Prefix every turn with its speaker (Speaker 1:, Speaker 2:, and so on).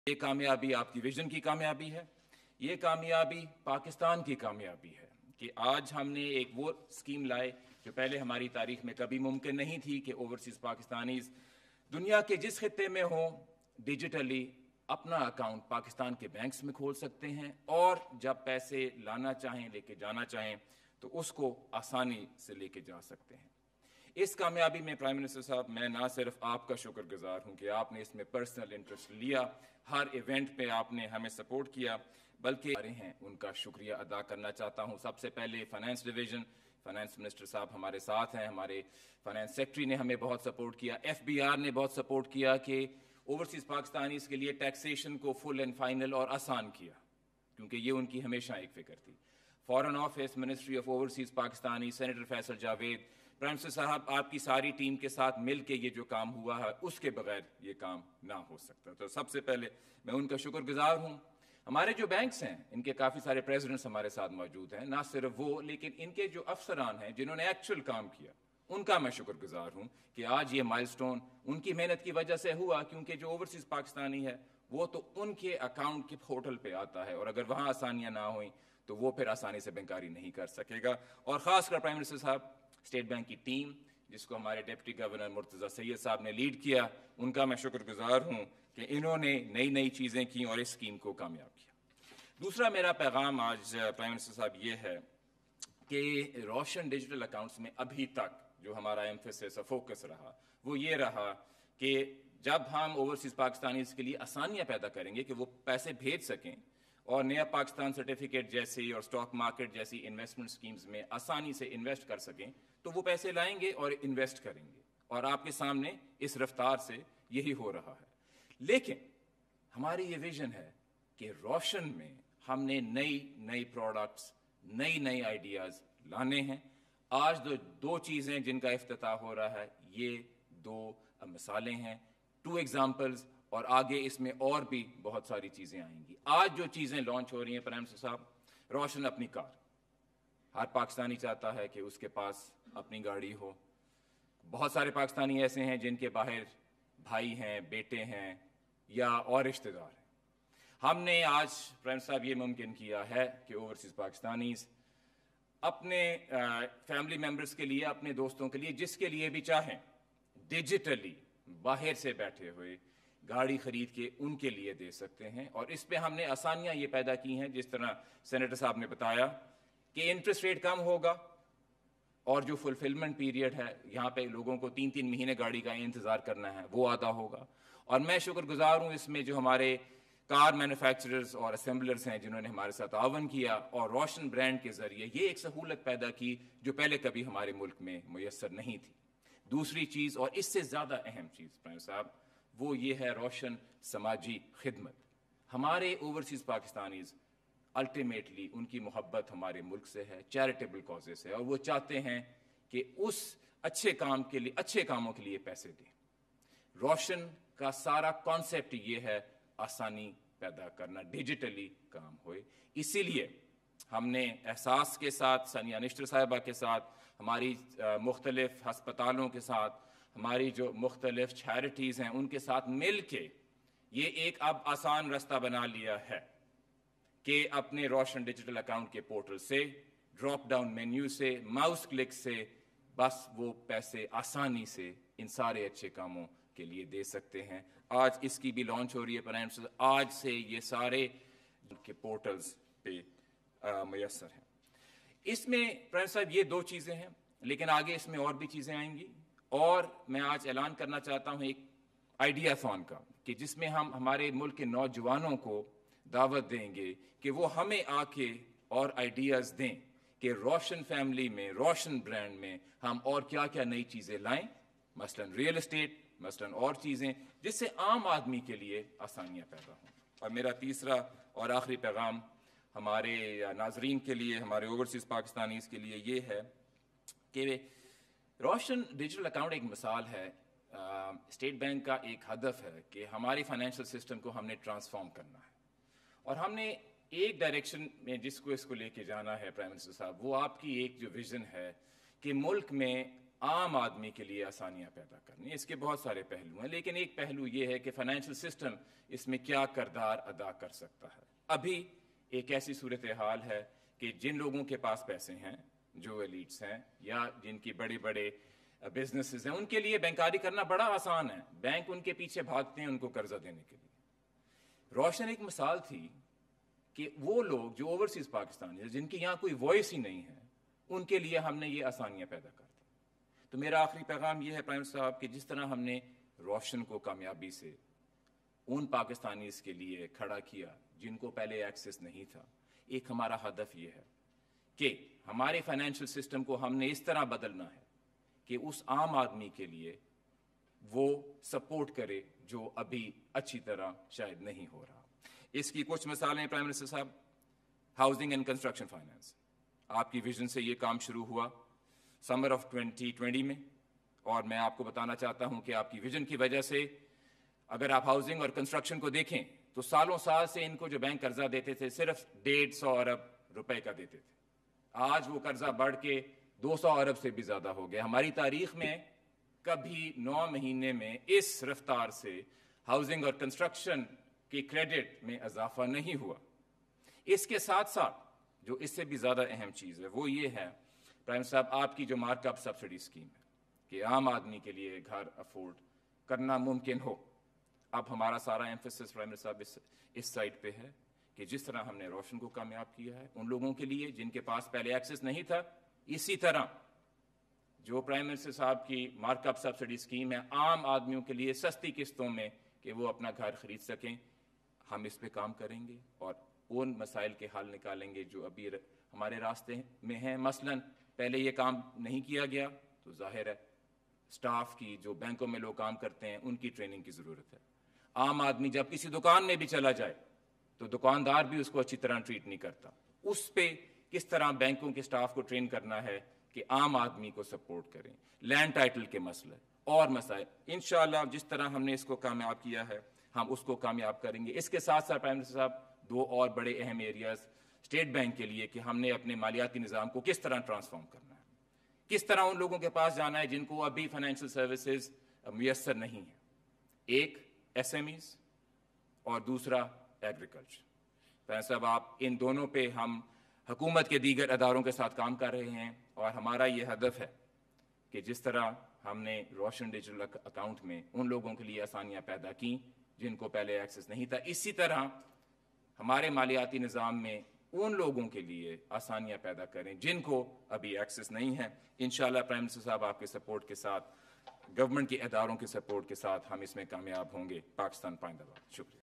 Speaker 1: یہ کامیابی آپ کی ویژن کی کامیابی ہے، یہ کامیابی پاکستان کی کامیابی ہے کہ آج ہم نے ایک وہ اسکیم لائے جو پہلے ہماری تاریخ میں کبھی ممکن نہیں تھی کہ اوورسیز پاکستانیز دنیا کے جس خطے میں ہوں ڈیجیٹلی اپنا اکاؤنٹ پاکستان کے بینکس میں کھول سکتے ہیں، اور جب پیسے لانا چاہیں لے کے جانا چاہیں تو اس کو آسانی سے لے کے جا سکتے ہیں۔ اس کامیابی میں پرائم منسٹر صاحب میں نہ صرف آپ کا شکر گزار ہوں کہ آپ نے اس میں پرسنل انٹرسٹ لیا، ہر ایونٹ پہ آپ نے ہمیں سپورٹ کیا، بلکہ ہیں ان کا شکریہ ادا کرنا چاہتا ہوں۔ سب سے پہلے فائنانس ڈویژن، فائنانس منسٹر صاحب ہمارے ساتھ ہیں، ہمارے فائنانس سیکٹری نے ہمیں بہت سپورٹ کیا، FBR نے بہت سپورٹ کیا کہ اوورسیز پاکستانیز کے لیے ٹیکسیشن کو فل اینڈ فائنل اور آسان کیا، کیونکہ یہ ان کی ہمیشہ ایک فکر تھی۔ Foreign office, ministry of overseas Pakistani, senator Faisal Javed, prime minister صاحب آپ کی ساری ٹیم کے ساتھ مل کے یہ جو کام ہوا ہے اس کے بغیر یہ کام نہ ہو سکتا۔ تو سب سے پہلے میں ان کا شکر گزار ہوں۔ ہمارے جو بینکس ہیں ان کے کافی سارے پریزیڈنٹس ہمارے ساتھ موجود ہیں، نہ صرف وہ لیکن ان کے جو افسران ہیں جنہوں نے ایکچوئل کام کیا ان کا میں شکر گزار ہوں کہ آج یہ مائل سٹون ان کی محنت کی وجہ سے ہوا، کیونکہ جو اوورسیز پاکستانی ہے وہ تو ان کے اکاؤنٹ کے پورٹل پہ آتا ہے، اور اگر وہاں آسانیاں نہ ہوئیں تو وہ پھر آسانی سے بینکاری نہیں کر سکے گا۔ اور خاص کر پرائم منسٹر صاحب، اسٹیٹ بینک کی ٹیم جس کو ہمارے ڈپٹی گورنر مرتضیٰ سید صاحب نے لیڈ کیا، ان کا میں شکر گزار ہوں کہ انہوں نے نئی چیزیں کی اور اس اسکیم کو کامیاب کیا۔ دوسرا میرا پیغام آج پرائم منسٹر صاحب یہ ہے کہ روشن ڈیجیٹل اکاؤنٹس میں ابھی تک جو ہمارا ایمفیسس اور فوکس رہا وہ یہ رہا کہ جب ہم اوورسیز پاکستانیز کے لیے آسانیاں پیدا کریں گے کہ وہ پیسے بھیج سکیں اور نیا پاکستان سرٹیفکیٹ جیسی اور اسٹاک مارکیٹ جیسی انویسٹمنٹ اسکیمز میں آسانی سے انویسٹ کر سکیں تو وہ پیسے لائیں گے اور انویسٹ کریں گے، اور آپ کے سامنے اس رفتار سے یہی ہو رہا ہے۔ لیکن ہماری یہ ویژن ہے کہ روشن میں ہم نے نئی پروڈکٹس، نئی آئیڈیاز لانے ہیں۔ آج دو چیزیں جن کا افتتاح ہو رہا ہے، یہ دو مثالیں ہیں، 2 ایگزامپلز، اور آگے اس میں اور بھی بہت ساری چیزیں آئیں گی۔ آج جو چیزیں لانچ ہو رہی ہیں پرائم منسٹر صاحب، روشن اپنی کار، ہر پاکستانی چاہتا ہے کہ اس کے پاس اپنی گاڑی ہو۔ بہت سارے پاکستانی ایسے ہیں جن کے باہر بھائی ہیں، بیٹے ہیں یا اور رشتہ دار ہیں۔ ہم نے آج پرائم صاحب یہ ممکن کیا ہے کہ اوورسیز پاکستانیز اپنے فیملی ممبرز کے لیے، اپنے دوستوں کے لیے، جس کے لیے بھی چاہیں، ڈیجیٹلی باہر سے بیٹھے ہوئے گاڑی خرید کے ان کے لیے دے سکتے ہیں۔ اور اس پہ ہم نے آسانیاں یہ پیدا کی ہیں، جس طرح سینیٹر صاحب نے بتایا کہ انٹرسٹ ریٹ کم ہوگا، اور جو فلفلمنٹ پیریڈ ہے یہاں پہ لوگوں کو 3 مہینے گاڑی کا انتظار کرنا ہے وہ آدھا ہوگا۔ اور میں شکر گزار ہوں اس میں جو ہمارے کار مینوفیکچررز اور اسمبلرز ہیں جنہوں نے ہمارے ساتھ تعاون کیا اور روشن برانڈ کے ذریعے یہ ایک سہولت پیدا کی جو پہلے کبھی ہمارے ملک میں میسر نہیں تھی۔ دوسری چیز اور اس سے زیادہ اہم چیز پرائم صاحب، وہ یہ ہے روشن سماجی خدمت۔ ہمارے اوورسیز پاکستانیز الٹیمیٹلی ان کی محبت ہمارے ملک سے ہے، چیریٹیبل کازز سے، اور وہ چاہتے ہیں کہ اس اچھے کاموں کے لیے پیسے دیں۔ روشن کا سارا کانسیپٹ یہ ہے آسانی پیدا کرنا، ڈیجیٹلی کام ہوئے۔ اسی لیے ہم نے احساس کے ساتھ، ثانیہ نشتر صاحبہ کے ساتھ، ہماری مختلف ہسپتالوں کے ساتھ، ہماری جو مختلف چیریٹیز ہیں ان کے ساتھ مل کے یہ ایک اب آسان رستہ بنا لیا ہے کہ اپنے روشن ڈیجیٹل اکاؤنٹ کے پورٹل سے، ڈراپ ڈاؤن مینیو سے، ماؤس کلک سے بس وہ پیسے آسانی سے ان سارے اچھے کاموں کے لیے دے سکتے ہیں۔ آج اس کی بھی لانچ ہو رہی ہے پرائم منسٹر، آج سے یہ سارے کے پورٹلز پہ میسر ہیں۔ اس میں پرائم صاحب یہ 2 چیزیں ہیں، لیکن آگے اس میں اور بھی چیزیں آئیں گی، اور میں آج اعلان کرنا چاہتا ہوں ایک آئیڈیا تھون کا کہ جس میں ہم ہمارے ملک کے نوجوانوں کو دعوت دیں گے کہ وہ ہمیں آ کے اور آئیڈیاز دیں کہ روشن فیملی میں، روشن برانڈ میں ہم اور کیا نئی چیزیں لائیں، مثلا ریئل اسٹیٹ، مثلا اور چیزیں جس سے عام آدمی کے لیے آسانیاں پیدا ہوں۔ اور میرا تیسرا اور آخری پیغام ہمارے ناظرین کے لیے، ہمارے اوورسیز پاکستانیز کے لیے یہ ہے کہ روشن ڈیجیٹل اکاؤنٹ ایک مثال ہے۔ اسٹیٹ بینک کا ایک ہدف ہے کہ ہماری فائنینشیل سسٹم کو ہم نے ٹرانسفارم کرنا ہے، اور ہم نے ایک ڈائریکشن میں جس کو اس کو لے کے جانا ہے پرائم منسٹر صاحب، وہ آپ کی ایک جو ویژن ہے کہ ملک میں عام آدمی کے لیے آسانیاں پیدا کرنی. اس کے بہت سارے پہلو ہیں، لیکن ایک پہلو یہ ہے کہ فائنینشیل سسٹم اس میں کیا کردار ادا کر سکتا ہے. ابھی ایک ایسی صورتحال ہے کہ جن لوگوں کے پاس پیسے ہیں، جو ایلیٹس ہیں یا جن کی بڑے بڑے بزنسز ہیں، ان کے لیے بینکاری کرنا بڑا آسان ہے. بینک ان کے پیچھے بھاگتے ہیں ان کو قرضہ دینے کے لیے. روشن ایک مثال تھی کہ وہ لوگ جو اوورسیز پاکستانی ہیں، جن کی یہاں کوئی وائس ہی نہیں ہے، ان کے لیے ہم نے یہ آسانیاں پیدا کر دی. تو میرا آخری پیغام یہ ہے پرائم منسٹر صاحب کہ جس طرح ہم نے روشن کو کامیابی سے ان پاکستانیز کے لیے کھڑا کیا جن کو پہلے ایکسیس نہیں تھا، ایک ہمارا ہدف یہ ہے کہ ہمارے فائنینشیل سسٹم کو ہم نے اس طرح بدلنا ہے کہ اس عام آدمی کے لیے وہ سپورٹ کرے جو ابھی اچھی طرح شاید نہیں ہو رہا. اس کی کچھ مثالیں پرائم منسٹر صاحب. ہاؤسنگ اینڈ کنسٹرکشن فائنینس، آپ کی ویژن سے یہ کام شروع ہوا سمر آف 2020 میں، اور میں آپ کو بتانا چاہتا ہوں کہ آپ کی ویژن کی وجہ سے اگر آپ ہاؤسنگ اور کنسٹرکشن کو دیکھیں تو سالوں سال سے ان کو جو بینک قرضہ دیتے تھے صرف 150 ارب روپے کا دیتے تھے. آج وہ قرضہ بڑھ کے 200 ارب سے بھی زیادہ ہو گیا. ہماری تاریخ میں کبھی 9 مہینے میں اس رفتار سے ہاؤسنگ اور کنسٹرکشن کی کریڈٹ میں اضافہ نہیں ہوا. اس کے ساتھ ساتھ جو اس سے بھی زیادہ اہم چیز ہے وہ یہ ہے پرائم صاحب، آپ کی جو مارک اپ سبسڈی اسکیم ہے کہ عام آدمی کے لیے گھر افورڈ کرنا ممکن ہو. اب ہمارا سارا ایمفیسس پرائم منسٹر صاحب اس سائٹ پہ ہے کہ جس طرح ہم نے روشن کو کامیاب کیا ہے ان لوگوں کے لیے جن کے پاس پہلے ایکسیس نہیں تھا، اسی طرح جو پرائم منسٹر صاحب کی مارک اپ سبسڈی اسکیم ہے عام آدمیوں کے لیے سستی قسطوں میں کہ وہ اپنا گھر خرید سکیں، ہم اس پہ کام کریں گے اور ان مسائل کے حل نکالیں گے جو ابھی ہمارے راستے میں ہیں. مثلا پہلے یہ کام نہیں کیا گیا تو ظاہر ہے سٹاف کی، جو بینکوں میں لوگ کام کرتے ہیں ان کی ٹریننگ کی ضرورت ہے. عام آدمی جب کسی دکان میں بھی چلا جائے تو دکاندار بھی اس کو اچھی طرح ٹریٹ نہیں کرتا. اس پہ کس طرح بینکوں کے سٹاف کو ٹرین کرنا ہے کہ عام آدمی کو سپورٹ کریں. لینڈ ٹائٹل کے مسئلے اور مسائل انشاءاللہ جس طرح ہم نے اس کو کامیاب کیا ہے ہم اس کو کامیاب کریں گے. اس کے ساتھ ساتھ پرائم منسٹر صاحب 2 اور بڑے اہم ایریاز اسٹیٹ بینک کے لیے کہ ہم نے اپنے مالیاتی نظام کو کس طرح ٹرانسفارم کرنا ہے، کس طرح ان لوگوں کے پاس جانا ہے جن کو ابھی فائنینشیل سروسز میسر نہیں ہیں. ایک ایس ایم ایز اور دوسرا ایگریکلچر. پرائم صاحب آپ ان دونوں پہ ہم حکومت کے دیگر اداروں کے ساتھ کام کر رہے ہیں اور ہمارا یہ ہدف ہے کہ جس طرح ہم نے روشن ڈیجیٹل اکاؤنٹ میں ان لوگوں کے لیے آسانیاں پیدا کیں جن کو پہلے ایکسیس نہیں تھا، اسی طرح ہمارے مالیاتی نظام میں ان لوگوں کے لیے آسانیاں پیدا کریں جن کو ابھی ایکسیس نہیں ہے. انشاءاللہ پرائم منسٹر صاحب آپ کے سپورٹ کے ساتھ، گورنمنٹ کے اداروں کے سپورٹ کے ساتھ ہم اس میں کامیاب ہوں گے. پاکستان پائندہ باد. شکریہ.